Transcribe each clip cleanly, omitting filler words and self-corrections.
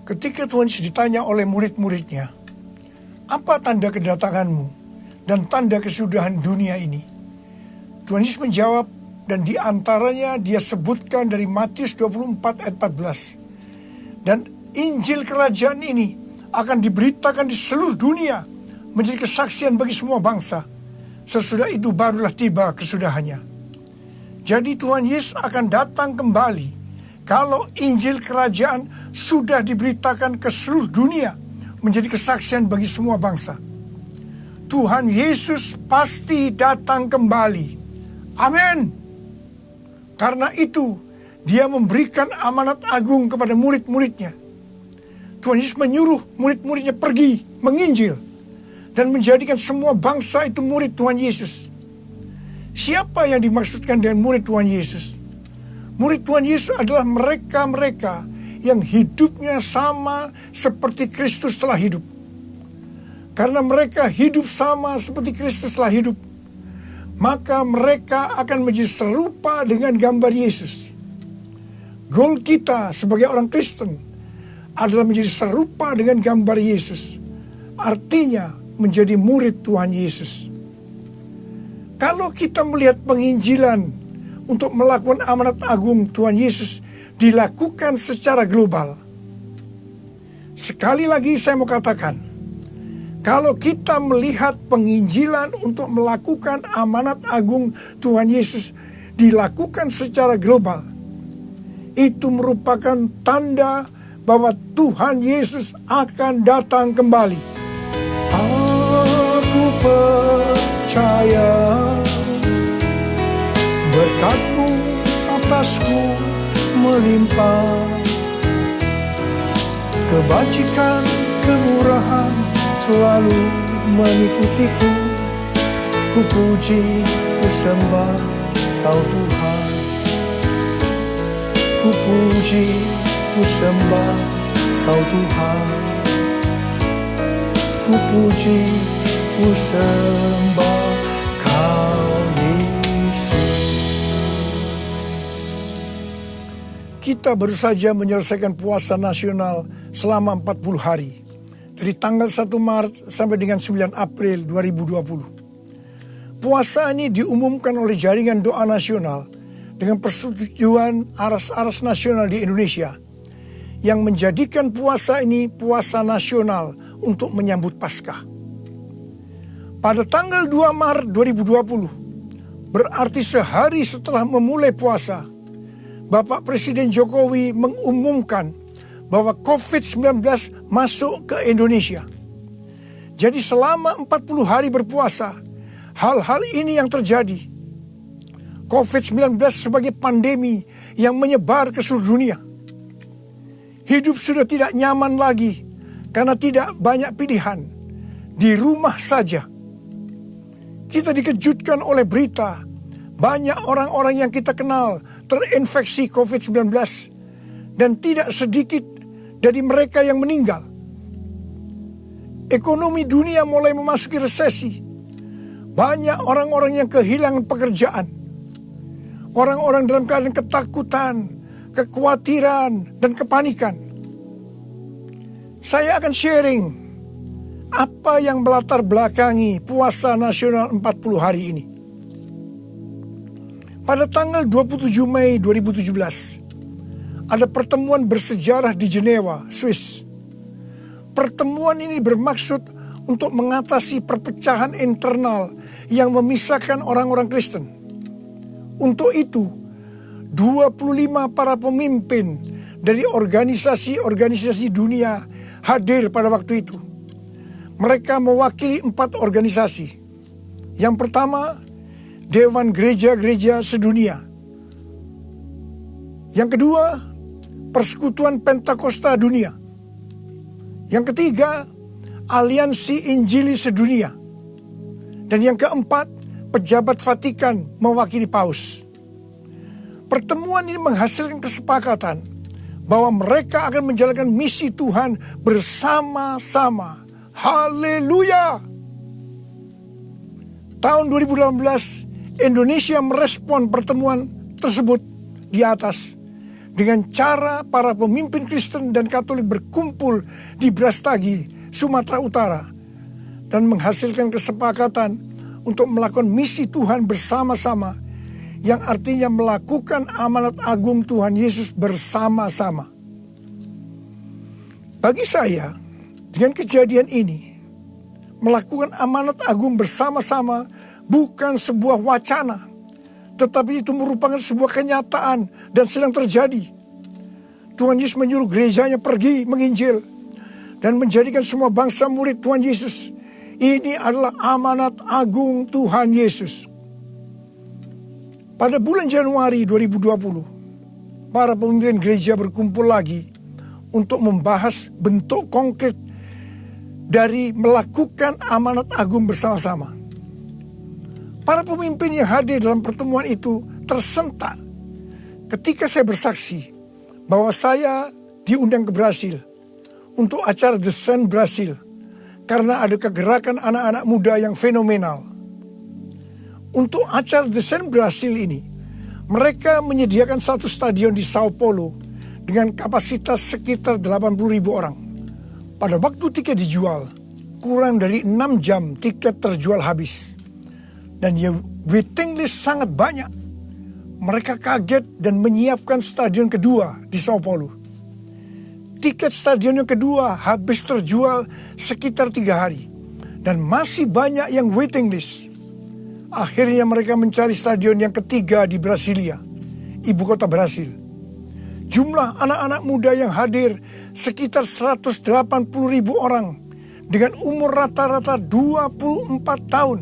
Ketika Tuhan Yesus ditanya oleh murid-muridnya, apa tanda kedatanganmu dan tanda kesudahan dunia ini? Tuhan Yesus menjawab, dan di antaranya dia sebutkan dari Matius 24 ayat 14. Dan Injil kerajaan ini akan diberitakan di seluruh dunia menjadi kesaksian bagi semua bangsa. Sesudah itu barulah tiba kesudahannya. Jadi Tuhan Yesus akan datang kembali kalau Injil kerajaan sudah diberitakan ke seluruh dunia menjadi kesaksian bagi semua bangsa. Tuhan Yesus pasti datang kembali. Amin. Karena itu dia memberikan amanat agung kepada murid-muridnya. Tuhan Yesus menyuruh murid-muridnya pergi menginjil dan menjadikan semua bangsa itu murid Tuhan Yesus. Siapa yang dimaksudkan dengan murid Tuhan Yesus? Murid Tuhan Yesus adalah mereka-mereka yang hidupnya sama seperti Kristus telah hidup. Karena mereka hidup sama seperti Kristus telah hidup, maka mereka akan menjadi serupa dengan gambar Yesus. Goal kita sebagai orang Kristen adalah menjadi serupa dengan gambar Yesus. Artinya menjadi murid Tuhan Yesus. Kalau kita melihat penginjilan untuk melakukan amanat agung Tuhan Yesus dilakukan secara global. Sekali lagi saya mau katakan, kalau kita melihat penginjilan untuk melakukan amanat agung Tuhan Yesus dilakukan secara global, itu merupakan tanda bahwa Tuhan Yesus akan datang kembali. Aku percaya berkat-Mu atasku melimpah, kebajikan, kemurahan selalu mengikutiku. Ku puji, ku sembah Kau Tuhan. Ku puji, ku sembah Kau Tuhan. Ku puji, ku sembah Kau Yesus. Kita baru saja menyelesaikan puasa nasional selama 40 hari. Dari tanggal 1 Maret sampai dengan 9 April 2020. Puasa ini diumumkan oleh Jaringan Doa Nasional dengan persetujuan aras-aras nasional di Indonesia, yang menjadikan puasa ini puasa nasional untuk menyambut Paskah. Pada tanggal 2 Maret 2020, berarti sehari setelah memulai puasa, Bapak Presiden Jokowi mengumumkan bahwa COVID-19 masuk ke Indonesia. Jadi selama 40 hari berpuasa, hal-hal ini yang terjadi. COVID-19 sebagai pandemi yang menyebar ke seluruh dunia. Hidup sudah tidak nyaman lagi karena tidak banyak pilihan. Di rumah saja. Kita dikejutkan oleh berita banyak orang-orang yang kita kenal terinfeksi COVID-19 dan tidak sedikit dari mereka yang meninggal. Ekonomi dunia mulai memasuki resesi. Banyak orang-orang yang kehilangan pekerjaan. Orang-orang dalam keadaan ketakutan, kekhawatiran, dan kepanikan. Saya akan sharing apa yang melatar belakangi puasa nasional 40 hari ini. Pada tanggal 27 Mei 2017, ada pertemuan bersejarah di Jenewa, Swiss. Pertemuan ini bermaksud untuk mengatasi perpecahan internal yang memisahkan orang-orang Kristen. Untuk itu, 25 para pemimpin dari organisasi-organisasi dunia hadir pada waktu itu. Mereka mewakili 4 organisasi. Yang pertama, Dewan Gereja-Gereja Sedunia. Yang kedua, Persekutuan Pentakosta Dunia. Yang ketiga, Aliansi Injili Sedunia. Dan yang keempat, Pejabat Vatikan mewakili Paus. Pertemuan ini menghasilkan kesepakatan bahwa mereka akan menjalankan misi Tuhan bersama-sama. Haleluya! Tahun 2018, Indonesia merespon pertemuan tersebut di atas dengan cara para pemimpin Kristen dan Katolik berkumpul di Brastagi, Sumatera Utara, dan menghasilkan kesepakatan untuk melakukan misi Tuhan bersama-sama, yang artinya melakukan amanat agung Tuhan Yesus bersama-sama. Bagi saya, dengan kejadian ini, melakukan amanat agung bersama-sama bukan sebuah wacana, tetapi itu merupakan sebuah kenyataan dan sedang terjadi. Tuhan Yesus menyuruh gerejanya pergi menginjil dan menjadikan semua bangsa murid Tuhan Yesus. Ini adalah amanat agung Tuhan Yesus. Pada bulan Januari 2020, para pemimpin gereja berkumpul lagi untuk membahas bentuk konkret dari melakukan amanat agung bersama-sama. Para pemimpin yang hadir dalam pertemuan itu tersentak ketika saya bersaksi bahwa saya diundang ke Brasil untuk acara The Sun Brasil karena ada kegerakan anak-anak muda yang fenomenal. Untuk acara The Sun Brasil ini, mereka menyediakan satu stadion di Sao Paulo dengan kapasitas sekitar 80.000 orang. Pada waktu tiket dijual, kurang dari 6 jam tiket terjual habis. Dan waiting list sangat banyak. Mereka kaget dan menyiapkan stadion kedua di Sao Paulo. Tiket stadion yang kedua habis terjual sekitar 3 hari. Dan masih banyak yang waiting list. Akhirnya mereka mencari stadion yang ketiga di Brasilia, ibu kota Brasil. Jumlah anak-anak muda yang hadir sekitar 180.000 orang dengan umur rata-rata 24 tahun.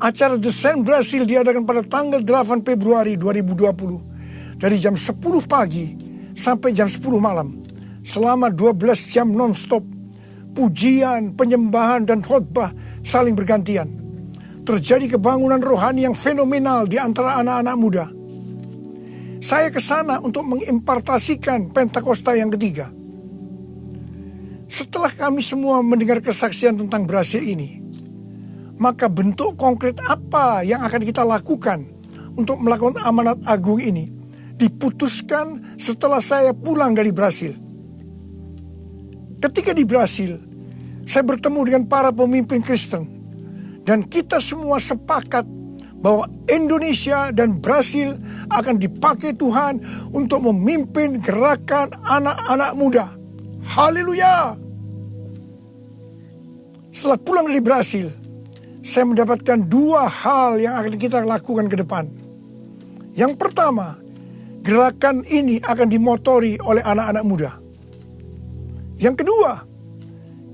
Acara The Sun Brasil diadakan pada tanggal 8 Februari 2020 dari jam 10 pagi sampai jam 10 malam selama 12 jam non-stop. Pujian, penyembahan, dan khotbah saling bergantian. Terjadi kebangunan rohani yang fenomenal di antara anak-anak muda. Saya ke sana untuk mengimpartasikan Pentakosta yang ketiga. Setelah kami semua mendengar kesaksian tentang Brasil ini, maka bentuk konkret apa yang akan kita lakukan untuk melakukan amanat agung ini diputuskan setelah saya pulang dari Brasil. Ketika di Brasil, saya bertemu dengan para pemimpin Kristen. Dan kita semua sepakat bahwa Indonesia dan Brasil akan dipakai Tuhan untuk memimpin gerakan anak-anak muda. Haleluya! Setelah pulang dari Brasil, saya mendapatkan 2 hal yang akan kita lakukan ke depan. Yang pertama, gerakan ini akan dimotori oleh anak-anak muda. Yang kedua,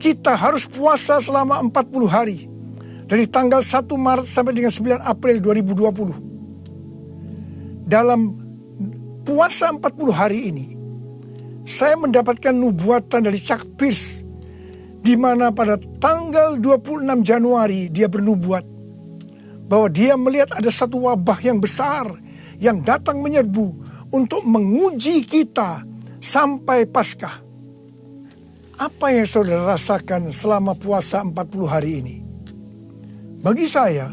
kita harus puasa selama 40 hari. Dari tanggal 1 Maret sampai dengan 9 April 2020. Dalam puasa 40 hari ini, saya mendapatkan nubuatan dari Chuck Pierce, di mana pada tanggal 26 Januari dia bernubuat bahwa dia melihat ada satu wabah yang besar yang datang menyerbu untuk menguji kita sampai Paskah. Apa yang saudara rasakan selama puasa 40 hari ini? Bagi saya,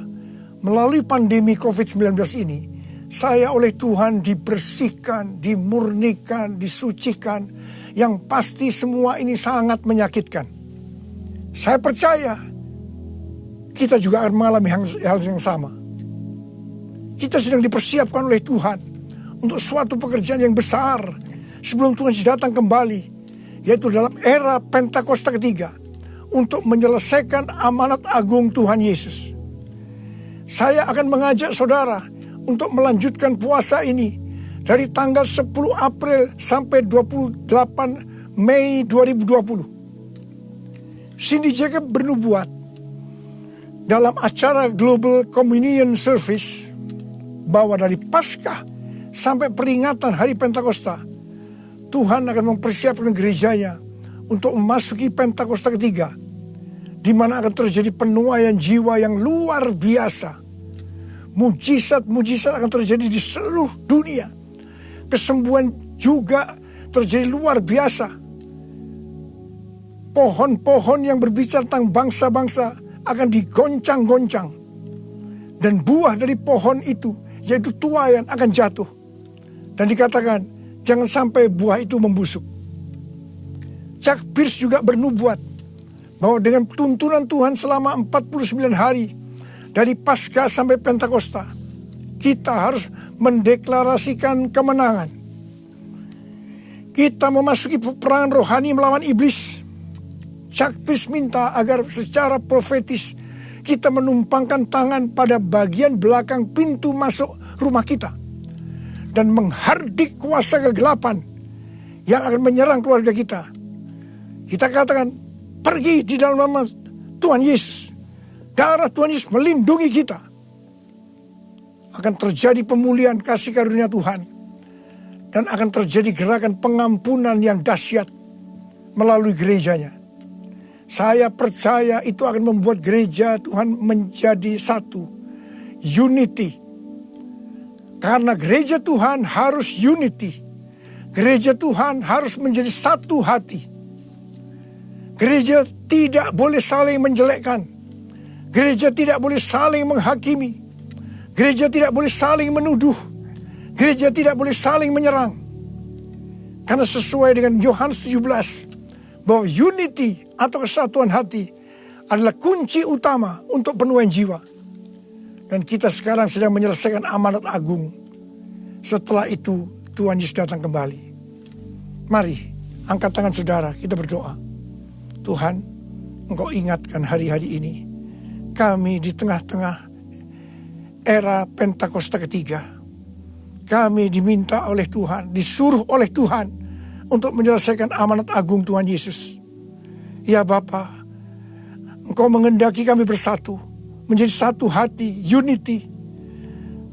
melalui pandemi COVID-19 ini, saya oleh Tuhan dibersihkan, dimurnikan, disucikan. Yang pasti semua ini sangat menyakitkan. Saya percaya kita juga akan mengalami hal yang sama. Kita sedang dipersiapkan oleh Tuhan untuk suatu pekerjaan yang besar sebelum Tuhan datang kembali, yaitu dalam era Pentakosta ketiga, untuk menyelesaikan amanat agung Tuhan Yesus. Saya akan mengajak saudara untuk melanjutkan puasa ini dari tanggal 10 April sampai 28 Mei 2020. Cindy Jacob bernubuat dalam acara Global Communion Service bahwa dari Paskah sampai peringatan hari Pentakosta, Tuhan akan mempersiapkan gerejanya untuk memasuki Pentakosta ketiga, di mana akan terjadi penuaian jiwa yang luar biasa. Mujizat-mujizat akan terjadi di seluruh dunia. Kesembuhan juga terjadi luar biasa. Pohon-pohon yang berbicara tentang bangsa-bangsa akan digoncang-goncang. Dan buah dari pohon itu, yaitu tuaian, akan jatuh. Dan dikatakan, jangan sampai buah itu membusuk. Chuck Pierce juga bernubuat bahwa dengan tuntunan Tuhan selama 49 hari, dari Paskah sampai Pentakosta, kita harus mendeklarasikan kemenangan. Kita memasuki peperangan rohani melawan iblis. Chuck Pierce minta agar secara profetis kita menumpangkan tangan pada bagian belakang pintu masuk rumah kita dan menghardik kuasa kegelapan yang akan menyerang keluarga kita. Kita katakan, pergi di dalam nama Tuhan Yesus. Darah Tuhan Yesus melindungi kita. Akan terjadi pemulihan kasih karunia Tuhan. Dan akan terjadi gerakan pengampunan yang dahsyat melalui gerejanya. Saya percaya itu akan membuat gereja Tuhan menjadi satu. Unity. Karena gereja Tuhan harus unity. Gereja Tuhan harus menjadi satu hati. Gereja tidak boleh saling menjelekkan. Gereja tidak boleh saling menghakimi. Gereja tidak boleh saling menuduh. Gereja tidak boleh saling menyerang. Karena sesuai dengan Yohanes 17, bahwa unity atau kesatuan hati adalah kunci utama untuk penuaian jiwa. Dan kita sekarang sedang menyelesaikan amanat agung. Setelah itu Tuhan Yesus datang kembali. Mari angkat tangan saudara, kita berdoa. Tuhan, Engkau ingatkan hari-hari ini kami di tengah-tengah era Pentakosta ketiga. Kami diminta oleh Tuhan, disuruh oleh Tuhan untuk menyelesaikan amanat agung Tuhan Yesus. Ya Bapa, Engkau mengendaki kami bersatu, menjadi satu hati, unity.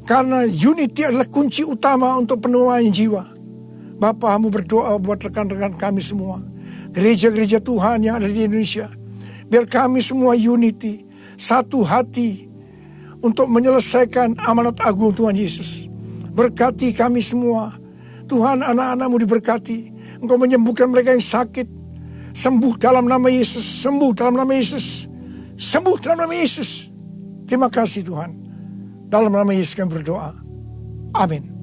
Karena unity adalah kunci utama untuk penuaian jiwa. Bapa, Hamba berdoa buat rekan-rekan kami semua, gereja-gereja Tuhan yang ada di Indonesia. Biar kami semua unity, satu hati untuk menyelesaikan amanat agung Tuhan Yesus. Berkati kami semua. Tuhan, anak-anak-Mu diberkati. Engkau menyembuhkan mereka yang sakit. Sembuh dalam nama Yesus. Sembuh dalam nama Yesus. Sembuh dalam nama Yesus. Terima kasih Tuhan. Dalam nama Yesus kami berdoa. Amin.